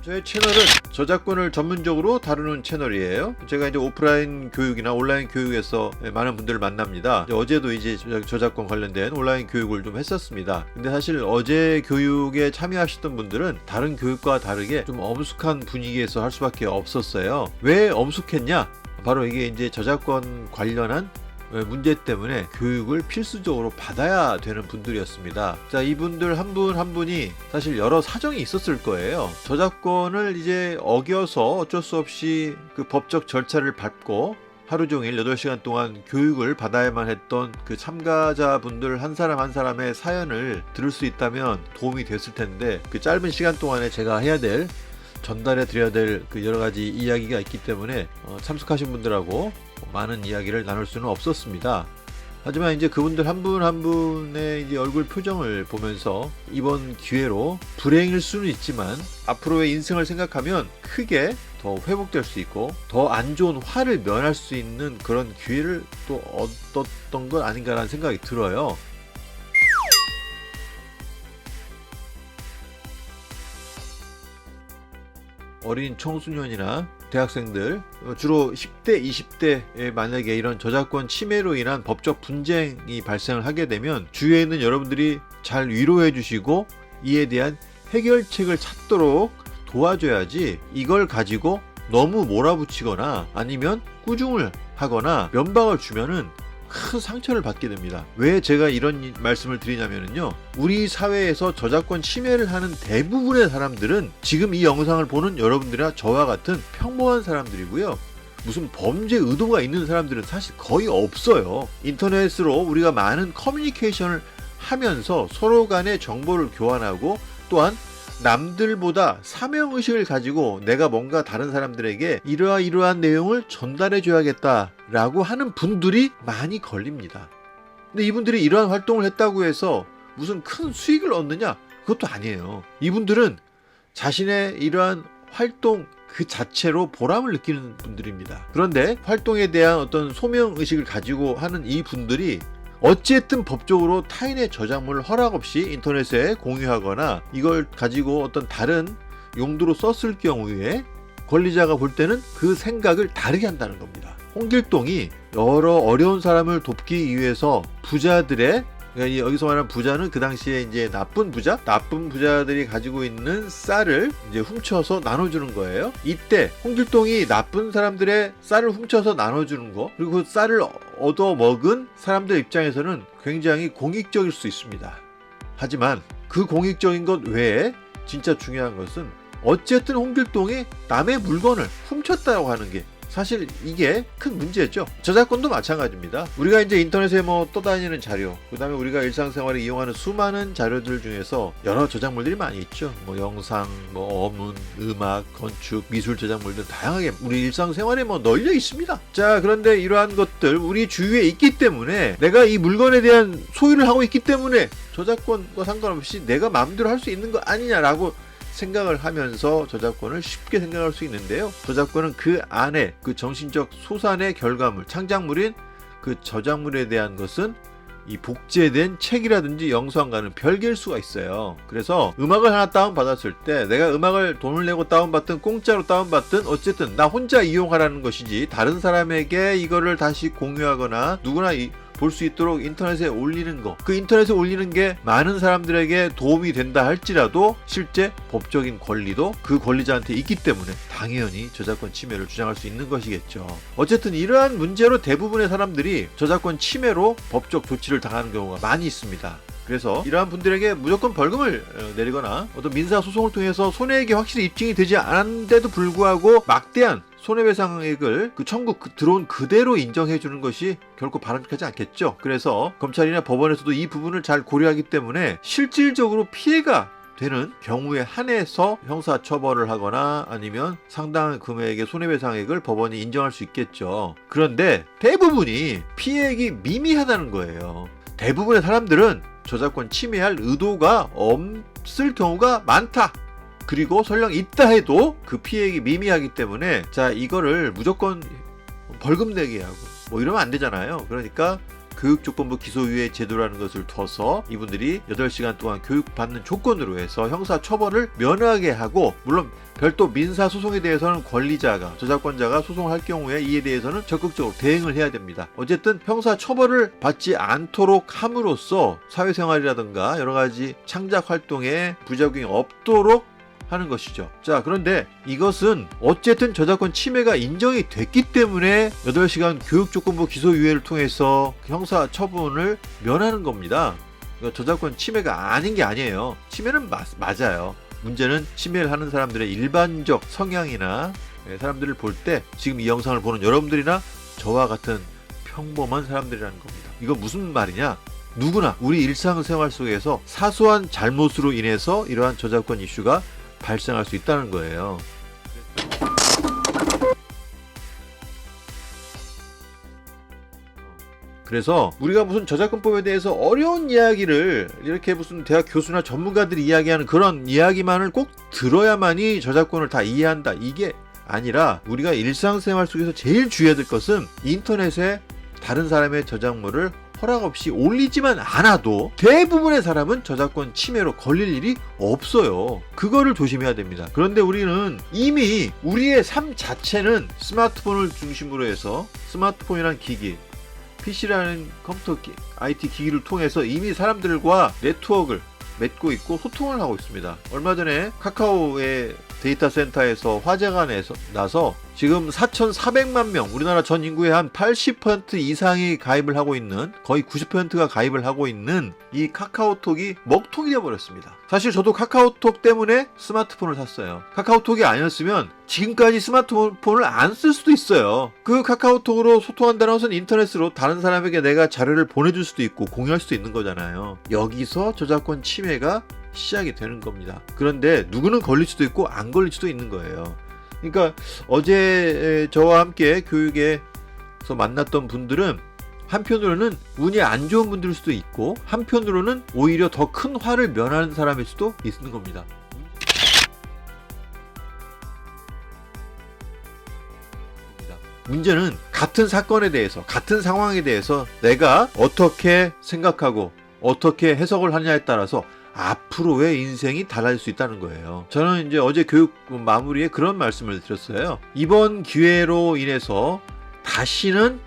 저의 채널은 저작권을 전문적으로 다루는 채널이에요. 제가 이제 오프라인 교육이나 온라인 교육에서 많은 분들을 만납니다. 어제도 이제 저작권 관련된 온라인 교육을 좀 했었습니다. 근데 사실 어제 교육에 참여하셨던 분들은 다른 교육과 다르게 좀 엄숙한 분위기에서 할 수밖에 없었어요. 왜 엄숙했냐? 바로 이게 이제 저작권 관련한 문제 때문에 교육을 필수적으로 받아야 되는 분들이었습니다. 자, 이분들 한 분 한 분이 사실 여러 사정이 있었을 거예요. 저작권을 이제 어겨서 어쩔 수 없이 그 법적 절차를 밟고 하루 종일 8시간 동안 교육을 받아야만 했던 그 참가자분들 한 사람 한 사람의 사연을 들을 수 있다면 도움이 됐을 텐데, 그 짧은 시간 동안에 제가 해야 될, 전달해 드려야 될 그 여러 가지 이야기가 있기 때문에 참석하신 분들하고 많은 이야기를 나눌 수는 없었습니다. 하지만 이제 그분들 한 분 한 분의 이제 얼굴 표정을 보면서 이번 기회로 불행일 수는 있지만 앞으로의 인생을 생각하면 크게 더 회복될 수 있고 더 안 좋은 화를 면할 수 있는 그런 기회를 또 얻었던 것 아닌가라는 생각이 들어요. 어린 청소년이나 대학생들, 주로 10대, 20대에 만약에 이런 저작권 침해로 인한 법적 분쟁이 발생을 하게 되면 주위에 있는 여러분들이 잘 위로해 주시고 이에 대한 해결책을 찾도록 도와줘야지, 이걸 가지고 너무 몰아붙이거나 아니면 꾸중을 하거나 면박을 주면은 큰 상처를 받게 됩니다. 왜 제가 이런 말씀을 드리냐면요, 우리 사회에서 저작권 침해를 하는 대부분의 사람들은 지금 이 영상을 보는 여러분들이나 저와 같은 평범한 사람들이고요, 무슨 범죄 의도가 있는 사람들은 사실 거의 없어요. 인터넷으로 우리가 많은 커뮤니케이션을 하면서 서로 간의 정보를 교환하고, 또한 남들보다 사명의식을 가지고 내가 뭔가 다른 사람들에게 이러한 내용을 전달해 줘야겠다 라고 하는 분들이 많이 걸립니다. 근데 이분들이 이러한 활동을 했다고 해서 무슨 큰 수익을 얻느냐? 그것도 아니에요. 이분들은 자신의 이러한 활동 그 자체로 보람을 느끼는 분들입니다. 그런데 활동에 대한 어떤 소명의식을 가지고 하는 이 분들이 어쨌든 법적으로 타인의 저작물을 허락 없이 인터넷에 공유하거나 이걸 가지고 어떤 다른 용도로 썼을 경우에 권리자가 볼 때는 그 생각을 다르게 한다는 겁니다. 홍길동이 여러 어려운 사람을 돕기 위해서 부자들의, 그러니까 여기서 말하는 부자는 그 당시에 이제 나쁜 부자들이 가지고 있는 쌀을 이제 훔쳐서 나눠주는 거예요. 이때 홍길동이 나쁜 사람들의 쌀을 훔쳐서 나눠주는 거, 그리고 그 쌀을 얻어 먹은 사람들 입장에서는 굉장히 공익적일 수 있습니다. 하지만 그 공익적인 것 외에 진짜 중요한 것은 어쨌든 홍길동이 남의 물건을 훔쳤다고 하는 게 사실 이게 큰 문제죠. 저작권도 마찬가지입니다. 우리가 이제 인터넷에 떠다니는 자료, 그 다음에 우리가 일상생활에 이용하는 수많은 자료들 중에서 여러 저작물들이 많이 있죠. 영상, 어문, 음악, 건축, 미술 저작물들 다양하게 우리 일상생활에 널려 있습니다. 자, 그런데 이러한 것들 우리 주위에 있기 때문에, 내가 이 물건에 대한 소유를 하고 있기 때문에 저작권과 상관없이 내가 마음대로 할 수 있는 거 아니냐라고 생각을 하면서 저작권을 쉽게 생각할 수 있는데요, 저작권은 그 안에 그 정신적 소산의 결과물, 창작물인 그 저작물에 대한 것은 이 복제된 책이라든지 영상과는 별개일 수가 있어요. 그래서 음악을 하나 다운받았을 때 내가 음악을 돈을 내고 다운받든 공짜로 다운받든 어쨌든 나 혼자 이용하라는 것이지, 다른 사람에게 이거를 다시 공유하거나 누구나 볼 수 있도록 인터넷에 올리는 거, 그 인터넷에 올리는 게 많은 사람들에게 도움이 된다 할지라도 실제 법적인 권리도 그 권리자한테 있기 때문에 당연히 저작권 침해를 주장할 수 있는 것이겠죠. 어쨌든 이러한 문제로 대부분의 사람들이 저작권 침해로 법적 조치를 당하는 경우가 많이 있습니다. 그래서 이러한 분들에게 무조건 벌금을 내리거나 어떤 민사소송을 통해서 손해액이 확실히 입증이 되지 않았는데도 불구하고 막대한 손해배상액을 청구 들어온 그대로 인정해 주는 것이 결코 바람직하지 않겠죠. 그래서 검찰이나 법원에서도 이 부분을 잘 고려하기 때문에 실질적으로 피해가 되는 경우에 한해서 형사처벌을 하거나 아니면 상당한 금액의 손해배상액을 법원이 인정할 수 있겠죠. 그런데 대부분이 피해액이 미미하다는 거예요. 대부분의 사람들은 저작권 침해할 의도가 없을 경우가 많다. 그리고 설령 있다 해도 그 피해액이 미미하기 때문에, 자, 이거를 무조건 벌금 내게 하고 이러면 안 되잖아요. 그러니까 교육조건부 기소유예 제도라는 것을 둬서 이분들이 8시간 동안 교육받는 조건으로 해서 형사처벌을 면하게 하고, 물론 별도 민사소송에 대해서는 권리자가, 저작권자가 소송할 경우에 이에 대해서는 적극적으로 대응을 해야 됩니다. 어쨌든 형사처벌을 받지 않도록 함으로써 사회생활이라든가 여러가지 창작활동에 부작용이 없도록 하는 것이죠. 자, 그런데 이것은 어쨌든 저작권 침해가 인정이 됐기 때문에 8시간 교육조건부 기소유예를 통해서 형사 처분을 면하는 겁니다. 저작권 침해가 아닌 게 아니에요. 침해는 맞아요. 문제는 침해를 하는 사람들의 일반적 성향이나 사람들을 볼 때 지금 이 영상을 보는 여러분들이나 저와 같은 평범한 사람들이라는 겁니다. 이거 무슨 말이냐? 누구나 우리 일상생활 속에서 사소한 잘못으로 인해서 이러한 저작권 이슈가 발생할 수 있다는 거예요. 그래서 우리가 무슨 저작권법에 대해서 어려운 이야기를 이렇게 무슨 대학 교수나 전문가들이 이야기하는 그런 이야기만을 꼭 들어야만이 저작권을 다 이해한다, 이게 아니라 우리가 일상생활 속에서 제일 주의해야 될 것은 인터넷에 다른 사람의 저작물을 허락 없이 올리지만 않아도 대부분의 사람은 저작권 침해로 걸릴 일이 없어요. 그거를 조심해야 됩니다. 그런데 우리는 이미 우리의 삶 자체는 스마트폰을 중심으로 해서, 스마트폰이란 기기, PC라는 컴퓨터 IT 기기를 통해서 이미 사람들과 네트워크를 맺고 있고 소통을 하고 있습니다. 얼마 전에 카카오의 데이터 센터에서 화재가 나서 지금 4,400만 명, 우리나라 전 인구의 한 80% 이상이 가입을 하고 있는, 거의 90%가 가입을 하고 있는 이 카카오톡이 먹통이 되어버렸습니다. 사실 저도 카카오톡 때문에 스마트폰을 샀어요. 카카오톡이 아니었으면 지금까지 스마트폰을 안 쓸 수도 있어요. 그 카카오톡으로 소통한다는 것은 인터넷으로 다른 사람에게 내가 자료를 보내줄 수도 있고 공유할 수도 있는 거잖아요. 여기서 저작권 침해가 시작이 되는 겁니다. 그런데 누구는 걸릴 수도 있고 안 걸릴 수도 있는 거예요. 그러니까 어제 저와 함께 교육에서 만났던 분들은 한편으로는 운이 안 좋은 분들일 수도 있고, 한편으로는 오히려 더 큰 화를 면하는 사람일 수도 있는 겁니다. 문제는 같은 사건에 대해서, 같은 상황에 대해서 내가 어떻게 생각하고 어떻게 해석을 하냐에 따라서 앞으로의 인생이 달라질 수 있다는 거예요. 저는 이제 어제 교육 마무리에 그런 말씀을 드렸어요. 이번 기회로 인해서 다시는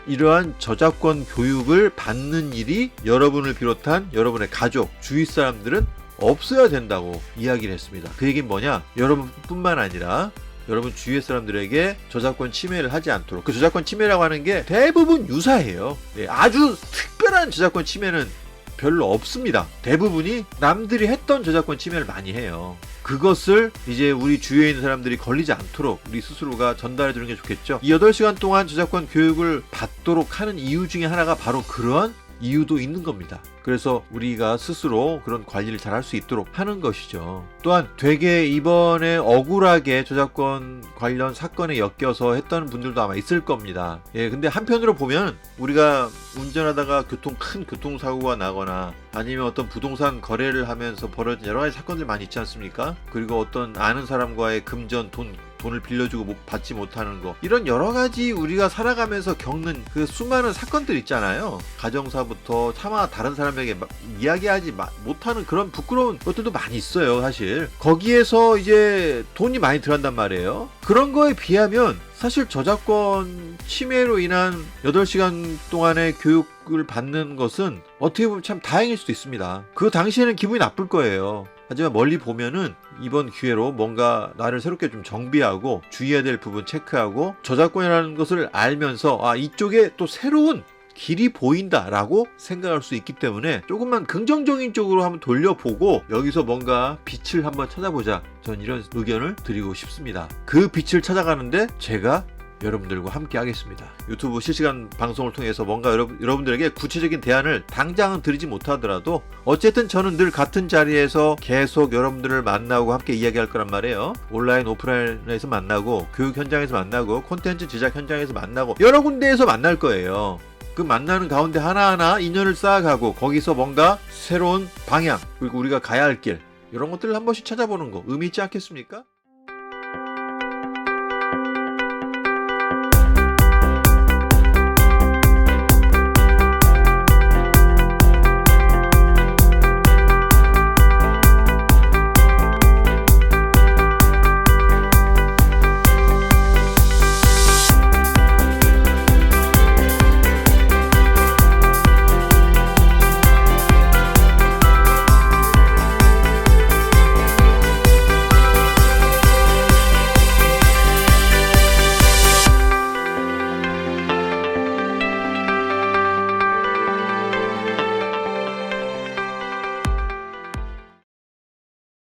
이러한 저작권 교육을 받는 일이 여러분을 비롯한 여러분의 가족, 주위 사람들은 없어야 된다고 이야기를 했습니다. 그 얘기는 뭐냐? 여러분뿐만 아니라 여러분 주위의 사람들에게 저작권 침해를 하지 않도록. 그 저작권 침해라고 하는 게 대부분 유사해요. 아주 특별한 저작권 침해는 별로 없습니다. 대부분이 남들이 했던 저작권 침해를 많이 해요. 그것을 이제 우리 주위에 있는 사람들이 걸리지 않도록 우리 스스로가 전달해 주는 게 좋겠죠. 이 8시간 동안 저작권 교육을 받도록 하는 이유 중에 하나가 바로 그런 이유도 있는 겁니다. 그래서 우리가 스스로 그런 관리를 잘 할 수 있도록 하는 것이죠. 또한 되게 이번에 억울하게 저작권 관련 사건에 엮여서 했던 분들도 아마 있을 겁니다. 근데 한편으로 보면 우리가 운전하다가 큰 교통사고가 나거나 아니면 어떤 부동산 거래를 하면서 벌어진 여러 가지 사건들 많이 있지 않습니까? 그리고 어떤 아는 사람과의 금전, 돈을 빌려주고 받지 못하는 거, 이런 여러 가지 우리가 살아가면서 겪는 그 수많은 사건들 있잖아요. 가정사부터 차마 다른 사람에게 이야기하지 못하는 그런 부끄러운 것들도 많이 있어요. 사실 거기에서 이제 돈이 많이 들어간단 말이에요. 그런 거에 비하면 사실 저작권 침해로 인한 8시간 동안의 교육을 받는 것은 어떻게 보면 참 다행일 수도 있습니다. 그 당시에는 기분이 나쁠 거예요. 하지만 멀리 보면은 이번 기회로 뭔가 나를 새롭게 좀 정비하고 주의해야 될 부분 체크하고 저작권이라는 것을 알면서 이쪽에 또 새로운 길이 보인다라고 생각할 수 있기 때문에 조금만 긍정적인 쪽으로 한번 돌려보고 여기서 뭔가 빛을 한번 찾아보자, 전 이런 의견을 드리고 싶습니다. 그 빛을 찾아가는데 제가 여러분들과 함께 하겠습니다. 유튜브 실시간 방송을 통해서 뭔가 여러분들에게 구체적인 대안을 당장은 드리지 못하더라도 어쨌든 저는 늘 같은 자리에서 계속 여러분들을 만나고 함께 이야기할 거란 말이에요. 온라인 오프라인에서 만나고 교육 현장에서 만나고 콘텐츠 제작 현장에서 만나고 여러 군데에서 만날 거예요. 그 만나는 가운데 하나하나 인연을 쌓아가고 거기서 뭔가 새로운 방향, 그리고 우리가 가야 할 길, 이런 것들을 한 번씩 찾아보는 거 의미 있지 않겠습니까?